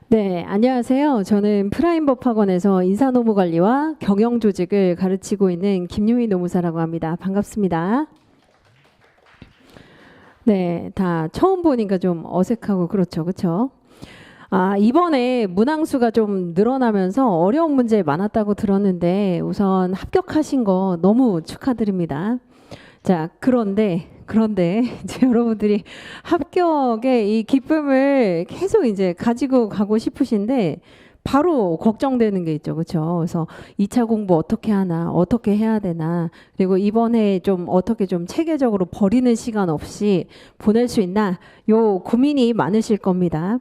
네, 안녕하세요. 저는 프라임법학원에서 인사노무관리와 경영조직을 가르치고 있는 김유희 노무사라고 합니다. 반갑습니다. 네, 다 처음 보니까 좀 어색하고 그렇죠. 그렇죠? 이번에 문항수가 좀 늘어나면서 어려운 문제 많았다고 들었는데 우선 합격하신 거 너무 축하드립니다. 자, 그런데 이제 여러분들이 합격의 이 기쁨을 계속 이제 가지고 가고 싶으신데 바로 걱정되는 게 있죠. 그렇죠? 그래서 2차 공부 어떻게 하나, 어떻게 해야 되나, 그리고 이번에 좀 어떻게 좀 체계적으로 버리는 시간 없이 보낼 수 있나, 요 고민이 많으실 겁니다.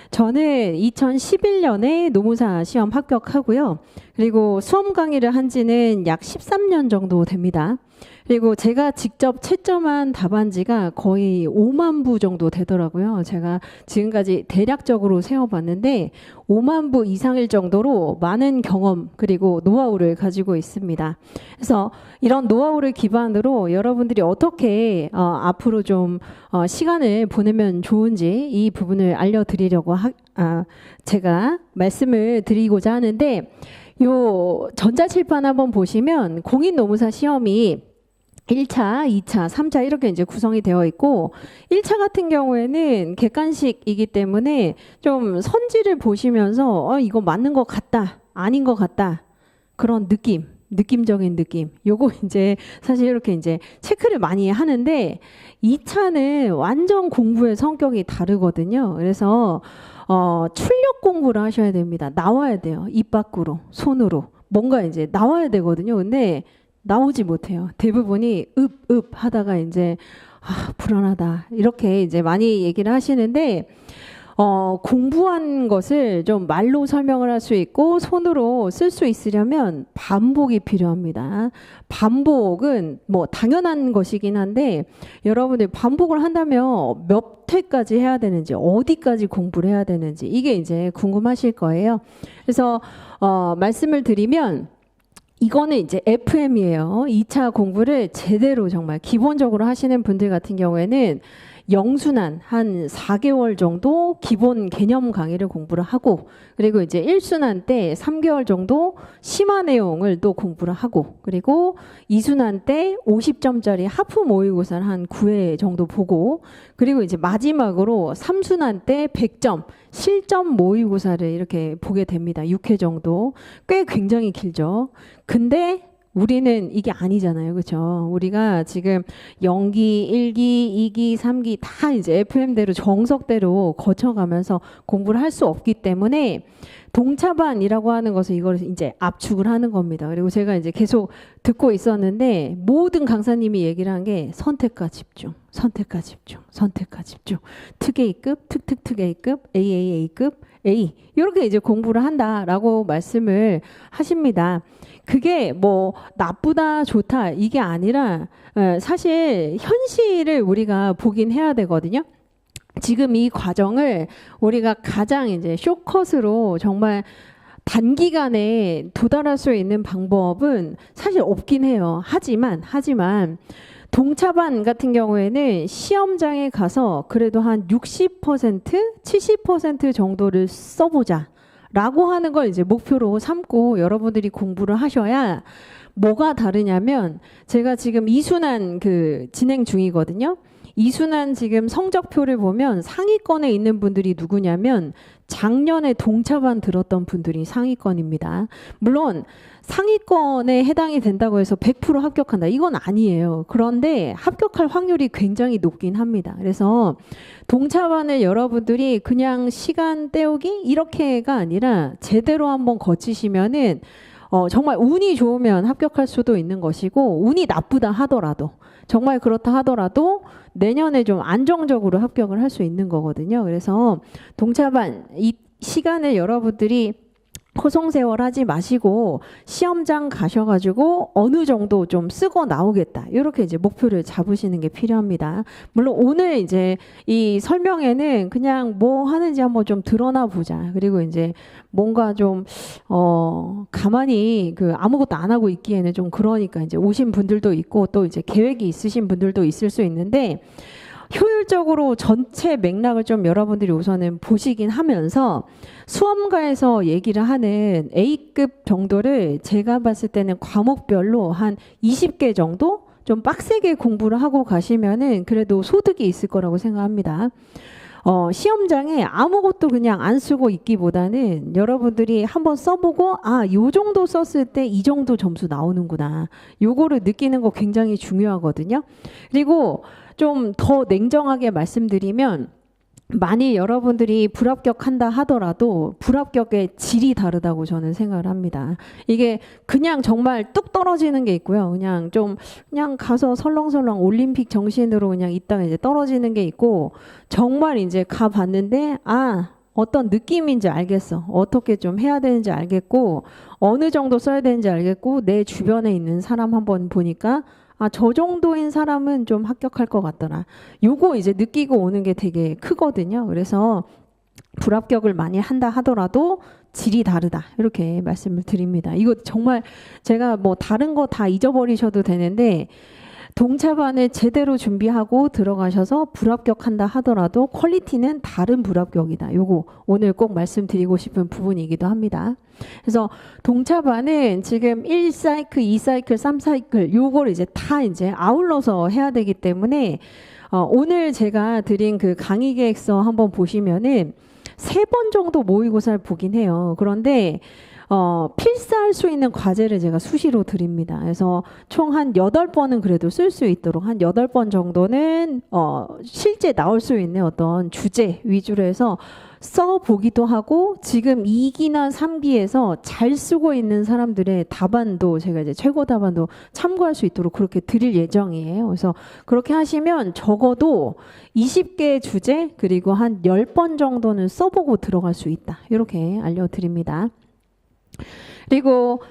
저는 2011년에 노무사 시험 합격하고요. 그리고 수험 강의를 한 지는 약 13년 정도 됩니다. 그리고 제가 직접 채점한 답안지가 거의 5만 부 정도 되더라고요. 제가 지금까지 대략적으로 세어봤는데 5만 부 이상일 정도로 많은 경험 그리고 노하우를 가지고 있습니다. 그래서 이런 노하우를 기반으로 여러분들이 어떻게 앞으로 좀 시간을 보내면 좋은지 이 부분을 알려드리려고 제가 말씀을 드리고자 하는데 요 전자칠판 한번 보시면 공인노무사 시험이 1차, 2차, 3차 이렇게 이제 구성이 되어 있고 1차 같은 경우에는 객관식이기 때문에 좀 선지를 보시면서 이거 맞는 것 같다, 아닌 것 같다 그런 느낌적인 느낌. 요거 이제 사실 이렇게 이제 체크를 많이 하는데 2차는 완전 공부의 성격이 다르거든요. 그래서 출력 공부를 하셔야 됩니다. 나와야 돼요. 입 밖으로, 손으로. 뭔가 이제 나와야 되거든요. 근데 나오지 못해요. 대부분이 읍 하다가 이제 불안하다. 이렇게 이제 많이 얘기를 하시는데 공부한 것을 좀 말로 설명을 할 수 있고 손으로 쓸 수 있으려면 반복이 필요합니다. 반복은 뭐 당연한 것이긴 한데 여러분들 반복을 한다면 몇 회까지 해야 되는지 어디까지 공부를 해야 되는지 이게 이제 궁금하실 거예요. 그래서 말씀을 드리면 이거는 이제 FM이에요. 2차 공부를 제대로 정말 기본적으로 하시는 분들 같은 경우에는 영순환 한 4개월 정도 기본 개념 강의를 공부를 하고 그리고 이제 1순환 때 3개월 정도 심화 내용을 또 공부를 하고 그리고 2순환 때 50점짜리 하프 모의고사를 한 9회 정도 보고 그리고 이제 마지막으로 3순환 때 100점 실점 모의고사를 이렇게 보게 됩니다. 6회 정도. 꽤 굉장히 길죠. 근데 우리는 이게 아니잖아요. 그렇죠? 우리가 지금 0기, 1기, 2기, 3기 다 이제 FM대로 정석대로 거쳐가면서 공부를 할 수 없기 때문에 동차반이라고 하는 것을 이걸 이제 압축을 하는 겁니다. 그리고 제가 이제 계속 듣고 있었는데 모든 강사님이 얘기를 한 게 선택과 집중, 선택과 집중, 선택과 집중. 특A급, 특A급, AAA급, A 이렇게 이제 공부를 한다라고 말씀을 하십니다. 그게 뭐 나쁘다 좋다 이게 아니라 사실 현실을 우리가 보긴 해야 되거든요. 지금 이 과정을 우리가 가장 이제 쇼컷으로 정말 단기간에 도달할 수 있는 방법은 사실 없긴 해요. 하지만 동차반 같은 경우에는 시험장에 가서 그래도 한 60%, 70% 정도를 써보자. 라고 하는 걸 이제 목표로 삼고 여러분들이 공부를 하셔야 뭐가 다르냐면 제가 지금 이순환 진행 중이거든요. 이순환 지금 성적표를 보면 상위권에 있는 분들이 누구냐면 작년에 동차반 들었던 분들이 상위권입니다. 물론 상위권에 해당이 된다고 해서 100% 합격한다. 이건 아니에요. 그런데 합격할 확률이 굉장히 높긴 합니다. 그래서 동차반을 여러분들이 그냥 시간 때우기 이렇게가 아니라 제대로 한번 거치시면은 정말 운이 좋으면 합격할 수도 있는 것이고 운이 나쁘다 하더라도 정말 그렇다 하더라도 내년에 좀 안정적으로 합격을 할 수 있는 거거든요. 그래서 동차반 이 시간을 여러분들이 호송세월 하지 마시고 시험장 가셔가지고 어느 정도 좀 쓰고 나오겠다. 이렇게 이제 목표를 잡으시는 게 필요합니다. 물론 오늘 이제 이 설명에는 그냥 뭐 하는지 한번 좀 드러나 보자. 그리고 이제 뭔가 좀 가만히 아무것도 안 하고 있기에는 좀 그러니까 이제 오신 분들도 있고 또 이제 계획이 있으신 분들도 있을 수 있는데 효율적으로 전체 맥락을 좀 여러분들이 우선은 보시긴 하면서 수험가에서 얘기를 하는 A급 정도를 제가 봤을 때는 과목별로 한 20개 정도 좀 빡세게 공부를 하고 가시면은 그래도 소득이 있을 거라고 생각합니다. 시험장에 아무것도 그냥 안 쓰고 있기보다는 여러분들이 한번 써보고 요 정도 썼을 때 이 정도 점수 나오는구나. 요거를 느끼는 거 굉장히 중요하거든요. 그리고 좀 더 냉정하게 말씀드리면 만일 여러분들이 불합격한다 하더라도 불합격의 질이 다르다고 저는 생각을 합니다. 이게 그냥 정말 뚝 떨어지는 게 있고요. 그냥 가서 설렁설렁 올림픽 정신으로 그냥 있다가 이제 떨어지는 게 있고 정말 이제 가 봤는데 어떤 느낌인지 알겠어. 어떻게 좀 해야 되는지 알겠고 어느 정도 써야 되는지 알겠고 내 주변에 있는 사람 한번 보니까 저 정도인 사람은 좀 합격할 것 같더라. 요거 이제 느끼고 오는 게 되게 크거든요. 그래서 불합격을 많이 한다 하더라도 질이 다르다. 이렇게 말씀을 드립니다. 이거 정말 제가 뭐 다른 거 다 잊어버리셔도 되는데 동차반을 제대로 준비하고 들어가셔서 불합격한다 하더라도 퀄리티는 다른 불합격이다. 요거 오늘 꼭 말씀드리고 싶은 부분이기도 합니다. 그래서 동차반은 지금 1사이클, 2사이클, 3사이클 요걸 이제 다 이제 아울러서 해야 되기 때문에 오늘 제가 드린 그 강의 계획서 한번 보시면은 3번 정도 모의고사를 보긴 해요. 그런데 필사할 수 있는 과제를 제가 수시로 드립니다. 그래서 총 한 8번은 그래도 쓸 수 있도록 한 8번 정도는 실제 나올 수 있는 어떤 주제 위주로 해서 써보기도 하고 지금 2기나 3기에서 잘 쓰고 있는 사람들의 답안도 제가 이제 최고 답안도 참고할 수 있도록 그렇게 드릴 예정이에요. 그래서 그렇게 하시면 적어도 20개 주제 그리고 한 10번 정도는 써보고 들어갈 수 있다. 이렇게 알려드립니다. 그리고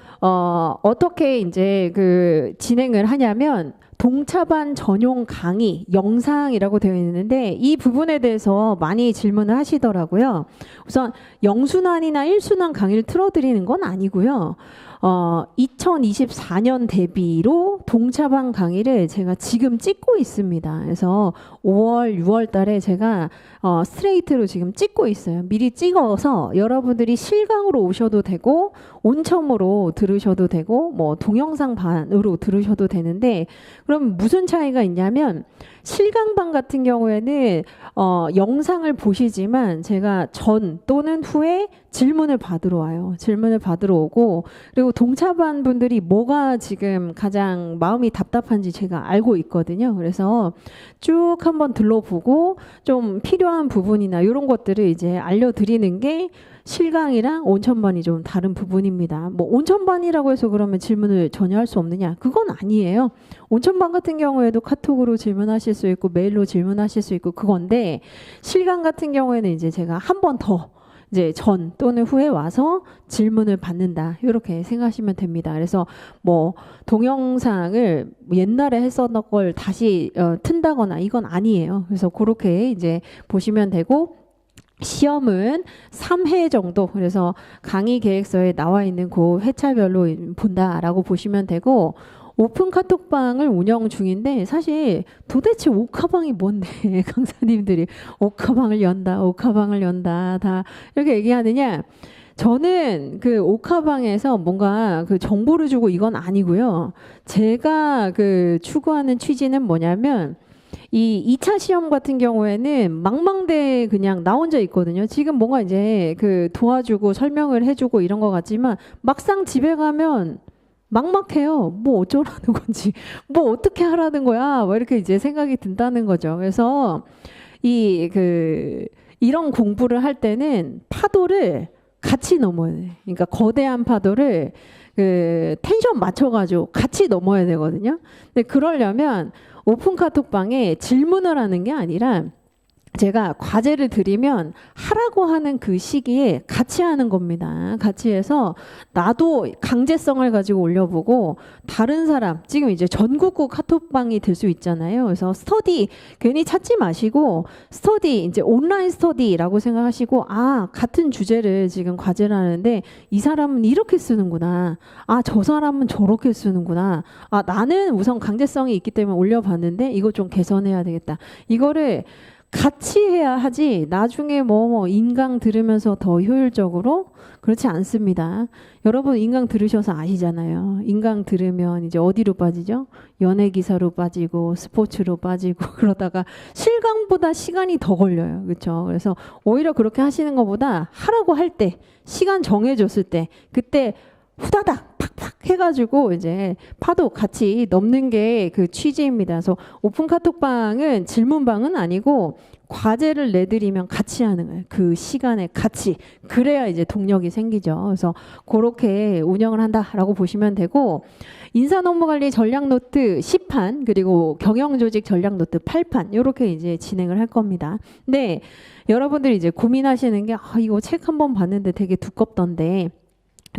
어떻게 이제 그 진행을 하냐면 동차반 전용 강의 영상이라고 되어 있는데 이 부분에 대해서 많이 질문을 하시더라고요. 우선 영순환이나 일순환 강의를 틀어드리는 건 아니고요. 2024년 대비로 동차반 강의를 제가 지금 찍고 있습니다. 그래서 5월, 6월 달에 제가 스트레이트로 지금 찍고 있어요. 미리 찍어서 여러분들이 실강으로 오셔도 되고 온첨으로 들으셔도 되고 뭐 동영상 반으로 들으셔도 되는데 그럼 무슨 차이가 있냐면 실강반 같은 경우에는 영상을 보시지만 제가 전 또는 후에 질문을 받으러 와요. 질문을 받으러 오고 그리고 동차반 분들이 뭐가 지금 가장 마음이 답답한지 제가 알고 있거든요. 그래서 쭉 한번 둘러보고 좀 필요한 부분이나 이런 것들을 이제 알려드리는 게 실강이랑 온천반이 좀 다른 부분입니다. 뭐 온천반이라고 해서 그러면 질문을 전혀 할 수 없느냐? 그건 아니에요. 온천반 같은 경우에도 카톡으로 질문하실 수 있고 메일로 질문하실 수 있고 그건데 실강 같은 경우에는 이제 제가 한 번 더 이제 전 또는 후에 와서 질문을 받는다. 이렇게 생각하시면 됩니다. 그래서 뭐 동영상을 옛날에 했었던 걸 다시 튼다거나 이건 아니에요. 그래서 그렇게 이제 보시면 되고 시험은 3회 정도 그래서 강의 계획서에 나와 있는 그 회차별로 본다라고 보시면 되고 오픈 카톡방을 운영 중인데 사실 도대체 오카방이 뭔데 강사님들이 오카방을 연다 다 이렇게 얘기하느냐 저는 그 오카방에서 뭔가 그 정보를 주고 이건 아니고요. 제가 그 추구하는 취지는 뭐냐면 이 2차 시험 같은 경우에는 망망대해 그냥 나 혼자 있거든요. 지금 뭔가 이제 그 도와주고 설명을 해주고 이런 것 같지만 막상 집에 가면 막막해요. 뭐 어쩌라는 건지, 뭐 어떻게 하라는 거야. 뭐 이렇게 이제 생각이 든다는 거죠. 그래서 이런 공부를 할 때는 파도를 같이 넘어야 돼. 그러니까 거대한 파도를 그 텐션 맞춰가지고 같이 넘어야 되거든요. 근데 그러려면 오픈 카톡방에 질문을 하는 게 아니라 제가 과제를 드리면 하라고 하는 그 시기에 같이 하는 겁니다. 같이 해서 나도 강제성을 가지고 올려보고 다른 사람, 지금 이제 전국구 카톡방이 될 수 있잖아요. 그래서 스터디 괜히 찾지 마시고 스터디, 이제 온라인 스터디라고 생각하시고, 아, 같은 주제를 지금 과제를 하는데 이 사람은 이렇게 쓰는구나. 아, 저 사람은 저렇게 쓰는구나. 아, 나는 우선 강제성이 있기 때문에 올려봤는데 이거 좀 개선해야 되겠다. 이거를 같이 해야 하지 나중에 뭐 인강 들으면서 더 효율적으로 그렇지 않습니다. 여러분 인강 들으셔서 아시잖아요. 인강 들으면 이제 어디로 빠지죠? 연예 기사로 빠지고 스포츠로 빠지고 그러다가 실강보다 시간이 더 걸려요. 그렇죠? 그래서 오히려 그렇게 하시는 것보다 하라고 할 때 시간 정해줬을 때 그때 후다닥 팍팍 해가지고 이제 파도 같이 넘는 게 그 취지입니다. 그래서 오픈 카톡방은 질문방은 아니고 과제를 내드리면 같이 하는 거예요. 그 시간에 같이. 그래야 이제 동력이 생기죠. 그래서 그렇게 운영을 한다라고 보시면 되고, 인사노무관리 전략노트 10판 그리고 경영조직 전략노트 8판 이렇게 이제 진행을 할 겁니다. 근데 여러분들이 이제 고민하시는 게 이거 책 한 번 봤는데 되게 두껍던데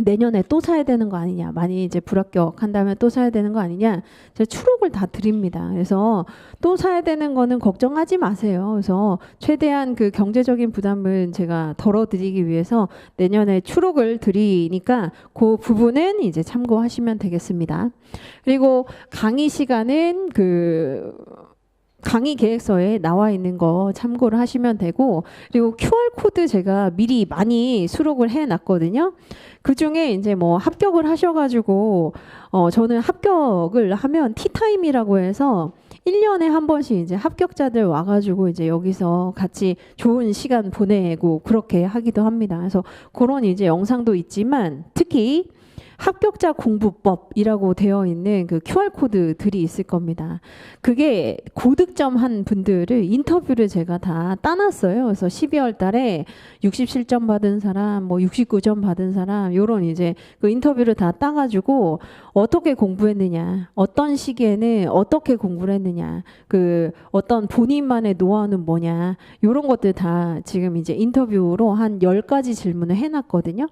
내년에 또 사야 되는 거 아니냐, 많이 이제 불합격한다면 또 사야 되는 거 아니냐, 제가 추록을 다 드립니다. 그래서 또 사야 되는 거는 걱정하지 마세요. 그래서 최대한 그 경제적인 부담을 제가 덜어드리기 위해서 내년에 추록을 드리니까 그 부분은 이제 참고하시면 되겠습니다. 그리고 강의 시간은 그 강의 계획서에 나와 있는 거 참고를 하시면 되고, 그리고 QR코드 제가 미리 많이 수록을 해 놨거든요. 그 중에 이제 뭐 합격을 하셔가지고, 저는 합격을 하면 티타임이라고 해서 1년에 한 번씩 이제 합격자들 와가지고 이제 여기서 같이 좋은 시간 보내고 그렇게 하기도 합니다. 그래서 그런 이제 영상도 있지만 특히 합격자 공부법이라고 되어 있는 그 QR코드들이 있을 겁니다. 그게 고득점한 분들을 인터뷰를 제가 다 따놨어요. 그래서 12월 달에 67점 받은 사람, 뭐 69점 받은 사람, 요런 이제 그 인터뷰를 다 따가지고 어떻게 공부했느냐, 어떤 시기에는 어떻게 공부를 했느냐, 그 어떤 본인만의 노하우는 뭐냐, 요런 것들 다 지금 이제 인터뷰로 한 10가지 질문을 해놨거든요.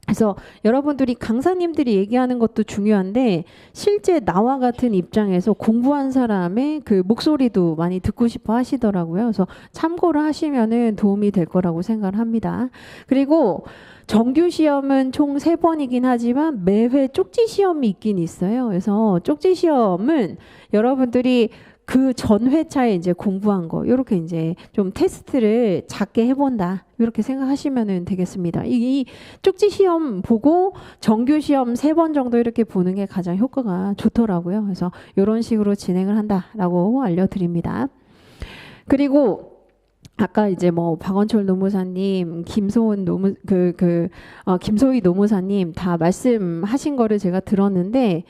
그래서 여러분들이 강사님들이 얘기하는 것도 중요한데 실제 나와 같은 입장에서 공부한 사람의 그 목소리도 많이 듣고 싶어 하시더라고요. 그래서 참고를 하시면은 도움이 될 거라고 생각을 합니다. 그리고 정규 시험은 총 3번이긴 하지만 매회 쪽지 시험이 있긴 있어요. 그래서 쪽지 시험은 여러분들이 그 전 회차에 이제 공부한 거, 이렇게 이제 좀 테스트를 작게 해본다, 이렇게 생각하시면 되겠습니다. 이 쪽지 시험 보고 정규 시험 3번 정도 이렇게 보는 게 가장 효과가 좋더라고요. 그래서 이런 식으로 진행을 한다라고 알려드립니다. 그리고 아까 이제 뭐 박원철 노무사님, 김소은 김소희 노무사님 다 말씀하신 거를 제가 들었는데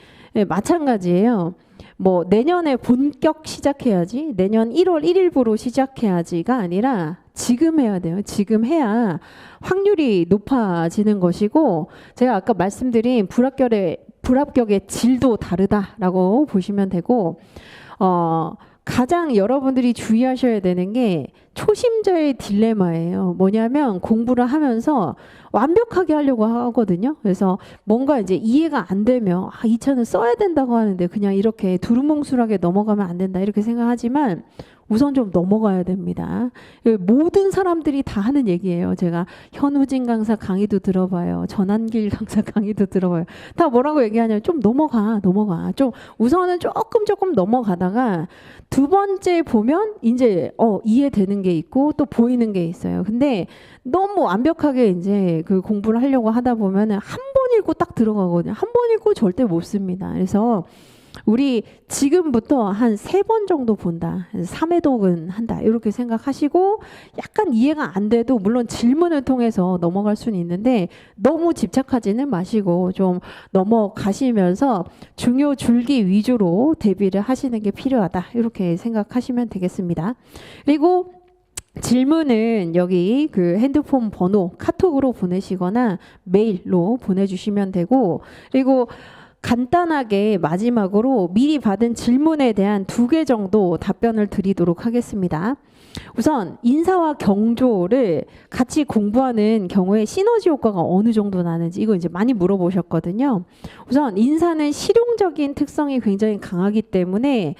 마찬가지예요. 뭐 내년에 본격 시작해야지, 내년 1월 1일부로 시작해야지가 아니라 지금 해야 돼요. 지금 해야 확률이 높아지는 것이고, 제가 아까 말씀드린 불합격의 질도 다르다라고 보시면 되고, 가장 여러분들이 주의하셔야 되는 게 초심자의 딜레마예요. 뭐냐면 공부를 하면서 완벽하게 하려고 하거든요. 그래서 뭔가 이제 이해가 안 되면 이 차는 써야 된다고 하는데 그냥 이렇게 두루뭉술하게 넘어가면 안 된다, 이렇게 생각하지만 우선 좀 넘어가야 됩니다. 모든 사람들이 다 하는 얘기예요. 제가 현우진 강사 강의도 들어봐요. 전한길 강사 강의도 들어봐요. 다 뭐라고 얘기하냐면 좀 넘어가. 좀 우선은 조금 넘어가다가 두 번째 보면 이제 이해되는 게 있고 또 보이는 게 있어요. 근데 너무 완벽하게 이제 그 공부를 하려고 하다 보면은 한 번 읽고 딱 들어가거든요. 한 번 읽고 절대 못 씁니다. 그래서 우리 지금부터 한 3번 정도 본다, 3회독은 한다, 이렇게 생각하시고 약간 이해가 안 돼도 물론 질문을 통해서 넘어갈 수는 있는데 너무 집착하지는 마시고 좀 넘어가시면서 중요 줄기 위주로 대비를 하시는 게 필요하다, 이렇게 생각하시면 되겠습니다. 그리고 질문은 여기 그 핸드폰 번호 카톡으로 보내시거나 메일로 보내주시면 되고, 그리고 간단하게 마지막으로 미리 받은 질문에 대한 2개 정도 답변을 드리도록 하겠습니다. 우선 인사와 경조를 같이 공부하는 경우에 시너지 효과가 어느 정도 나는지 이거 이제 많이 물어보셨거든요. 우선 인사는 실용적인 특성이 굉장히 강하기 때문에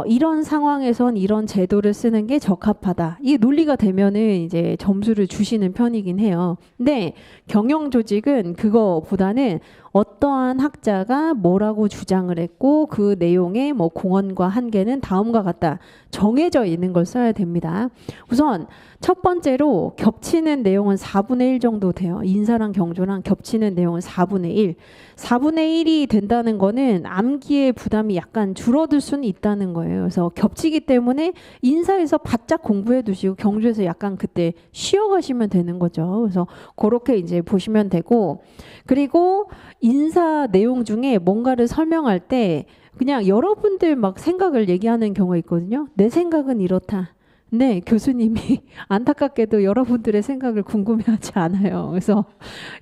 이런 상황에선 이런 제도를 쓰는 게 적합하다. 이게 논리가 되면은 이제 점수를 주시는 편이긴 해요. 근데 경영 조직은 그거보다는 어떠한 학자가 뭐라고 주장을 했고 그 내용의 뭐 공언과 한계는 다음과 같다. 정해져 있는 걸 써야 됩니다. 우선 첫 번째로 겹치는 내용은 4분의 1 정도 돼요. 인사랑 경조랑 겹치는 내용은 4분의 1. 4분의 1이 된다는 거는 암기의 부담이 약간 줄어들 수는 있다는 거예요. 그래서 겹치기 때문에 인사에서 바짝 공부해 두시고 경조에서 약간 그때 쉬어가시면 되는 거죠. 그래서 그렇게 이제 보시면 되고, 그리고 인사 내용 중에 뭔가를 설명할 때 그냥 여러분들 막 생각을 얘기하는 경우가 있거든요. 내 생각은 이렇다. 네, 교수님이 안타깝게도 여러분들의 생각을 궁금해하지 않아요. 그래서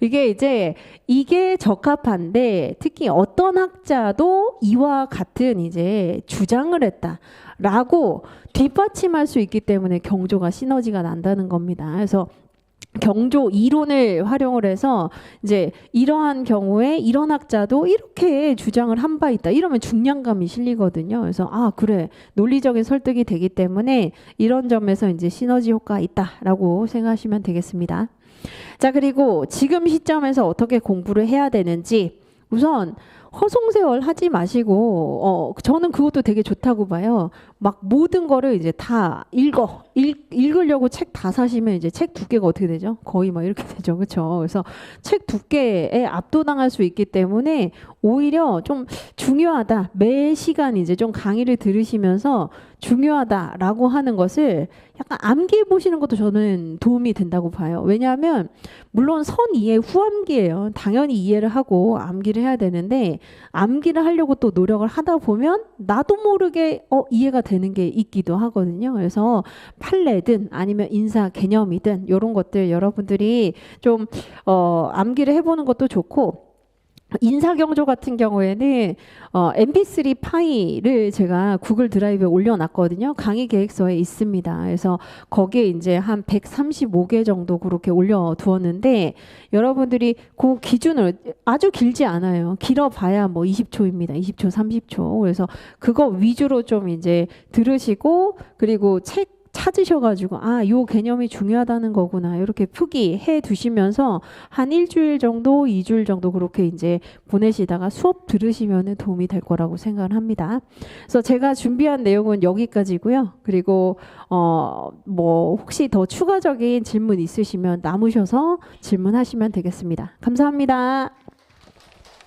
이게 적합한데 특히 어떤 학자도 이와 같은 이제 주장을 했다라고 뒷받침할 수 있기 때문에 경조가 시너지가 난다는 겁니다. 그래서 경조 이론을 활용을 해서 이제 이러한 경우에 이런 학자도 이렇게 주장을 한 바 있다. 이러면 중량감이 실리거든요. 그래서 아, 그래. 논리적인 설득이 되기 때문에 이런 점에서 이제 시너지 효과가 있다라고 생각하시면 되겠습니다. 자, 그리고 지금 시점에서 어떻게 공부를 해야 되는지 우선 허송세월 하지 마시고 저는 그것도 되게 좋다고 봐요. 막 모든 거를 이제 다 읽으려고 책 다 사시면 이제 책 두께가 어떻게 되죠? 거의 막 이렇게 되죠. 그렇죠? 그래서 책 두께에 압도당할 수 있기 때문에 오히려 좀 중요하다. 매 시간 이제 좀 강의를 들으시면서 중요하다라고 하는 것을 약간 암기해 보시는 것도 저는 도움이 된다고 봐요. 왜냐하면 물론 선이해 후암기예요. 당연히 이해를 하고 암기를 해야 되는데 암기를 하려고 또 노력을 하다 보면 나도 모르게 이해가 되는 게 있기도 하거든요. 그래서 판례든 아니면 인사 개념이든 이런 것들 여러분들이 좀 암기를 해보는 것도 좋고, 인사경조 같은 경우에는 mp3 파일을 제가 구글 드라이브에 올려놨거든요. 강의 계획서에 있습니다. 그래서 거기에 이제 한 135개 정도 그렇게 올려두었는데 여러분들이 그 기준을 아주 길지 않아요. 길어봐야 뭐 20초입니다. 20초, 30초. 그래서 그거 위주로 좀 이제 들으시고 그리고 책 찾으셔가지고 요 개념이 중요하다는 거구나 이렇게 표기해 두시면서 한 일주일 정도, 2주일 정도 그렇게 이제 보내시다가 수업 들으시면 도움이 될 거라고 생각을 합니다. 그래서 제가 준비한 내용은 여기까지고요. 그리고 뭐 혹시 더 추가적인 질문 있으시면 남으셔서 질문하시면 되겠습니다. 감사합니다.